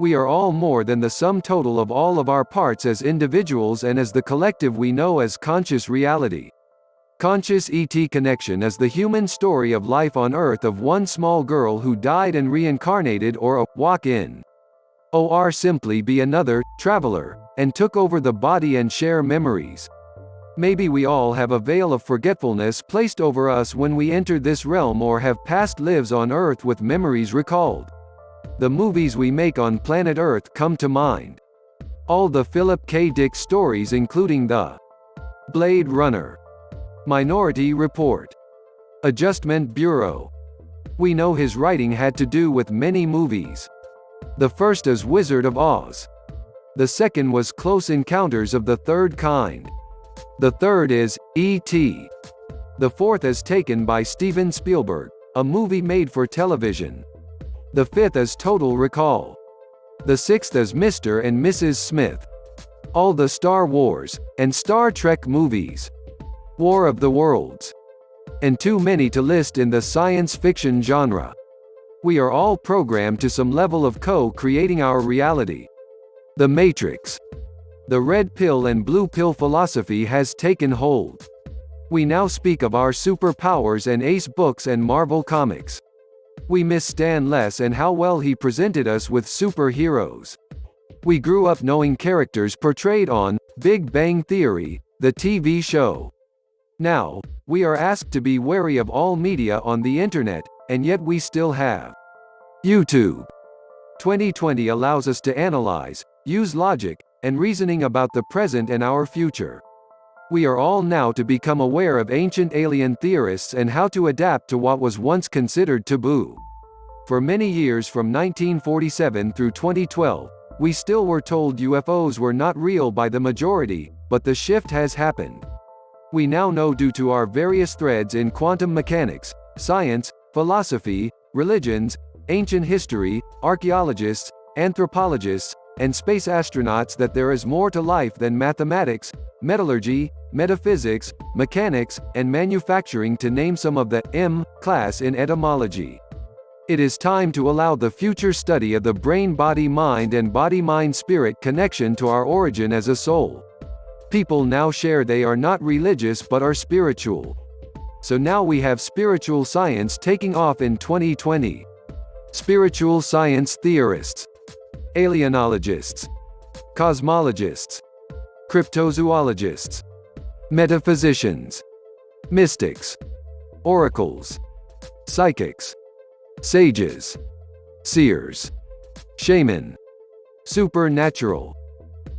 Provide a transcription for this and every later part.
We are all more than the sum total of all of our parts as individuals and as the collective we know as conscious reality. Conscious ET Connection is the human story of life on Earth of one small girl who died and reincarnated, or a walk-in. Or simply be another traveler, and took over the body and share memories. Maybe we all have a veil of forgetfulness placed over us when we entered this realm, or have past lives on Earth with memories recalled. The movies we make on planet Earth come to mind. All the Philip K. Dick stories, including the Blade Runner, Minority Report, Adjustment Bureau. We know his writing had to do with many movies. The first is Wizard of Oz. The second was Close Encounters of the Third Kind. The third is E.T. The fourth is Taken by Steven Spielberg, a movie made for television. The fifth is Total Recall. The sixth is Mr. and Mrs. Smith. All the Star Wars and Star Trek movies. War of the Worlds. And too many to list in the science fiction genre. We are all programmed to some level of co-creating our reality. The Matrix. The red pill and blue pill philosophy has taken hold. We now speak of our superpowers and ace books and Marvel comics. We miss Stan Lee and how well he presented us with superheroes. We grew up knowing characters portrayed on Big Bang Theory, the TV show. Now, we are asked to be wary of all media on the internet, and yet we still have YouTube. 2020 allows us to analyze, use logic, and reasoning about the present and our future. We are all now to become aware of ancient alien theorists and how to adapt to what was once considered taboo. For many years from 1947 through 2012, we still were told UFOs were not real by the majority, but the shift has happened. We now know, due to our various threads in quantum mechanics, science, philosophy, religions, ancient history, archaeologists, anthropologists, and space astronauts, that there is more to life than mathematics, metallurgy, metaphysics, mechanics, and manufacturing, to name some of the M class in etymology. It is time to allow the future study of the brain-body-mind and body-mind-spirit connection to our origin as a soul. People now share they are not religious but are spiritual. So now we have spiritual science taking off in 2020. Spiritual science theorists, alienologists, cosmologists, cryptozoologists, metaphysicians, mystics, oracles, psychics, sages, seers, shaman, supernatural.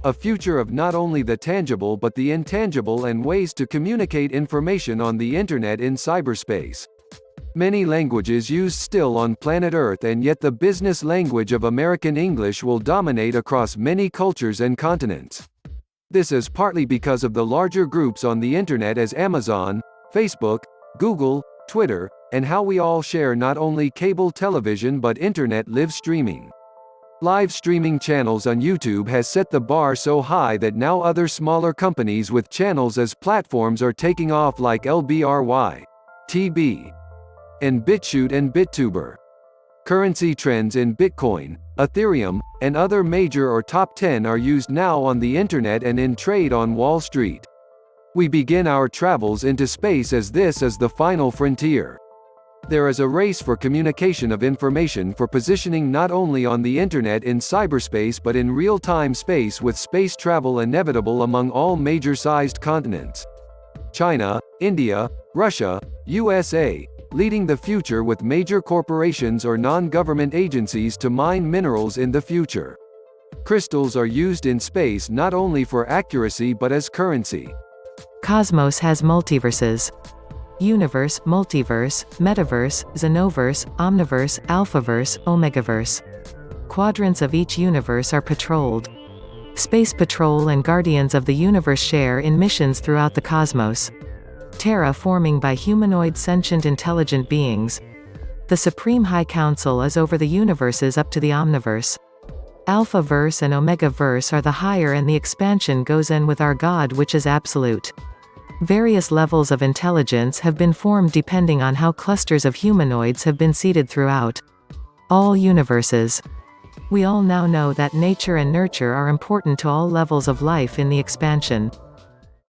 A future of not only the tangible but the intangible, and ways to communicate information on the internet in cyberspace. Many languages used still on planet Earth, and yet the business language of American English will dominate across many cultures and continents. This is partly because of the larger groups on the internet as Amazon, Facebook, Google, Twitter, and how we all share not only cable television but internet live streaming. Live streaming channels on YouTube has set the bar so high that now other smaller companies with channels as platforms are taking off, like LBRY, TB, and BitChute and BitTuber. Currency trends in Bitcoin, Ethereum, and other major or top 10 are used now on the internet and in trade on Wall Street. We begin our travels into space as this is the final frontier. There is a race for communication of information, for positioning not only on the internet in cyberspace but in real-time space, with space travel inevitable among all major-sized continents. China, India, Russia, USA, leading the future, with major corporations or non-government agencies to mine minerals in the future. Crystals are used in space not only for accuracy but as currency. Cosmos has multiverses. Universe, multiverse, metaverse, xenoverse, omniverse, alphaverse, omegaverse. Quadrants of each universe are patrolled. Space Patrol and Guardians of the Universe share in missions throughout the cosmos. Terraforming by humanoid sentient intelligent beings. The Supreme High Council is over the universes up to the Omniverse. Alphaverse and Omegaverse are the higher, and the expansion goes in with our God, which is absolute. Various levels of intelligence have been formed depending on how clusters of humanoids have been seeded throughout all universes. We all now know that nature and nurture are important to all levels of life in the expansion.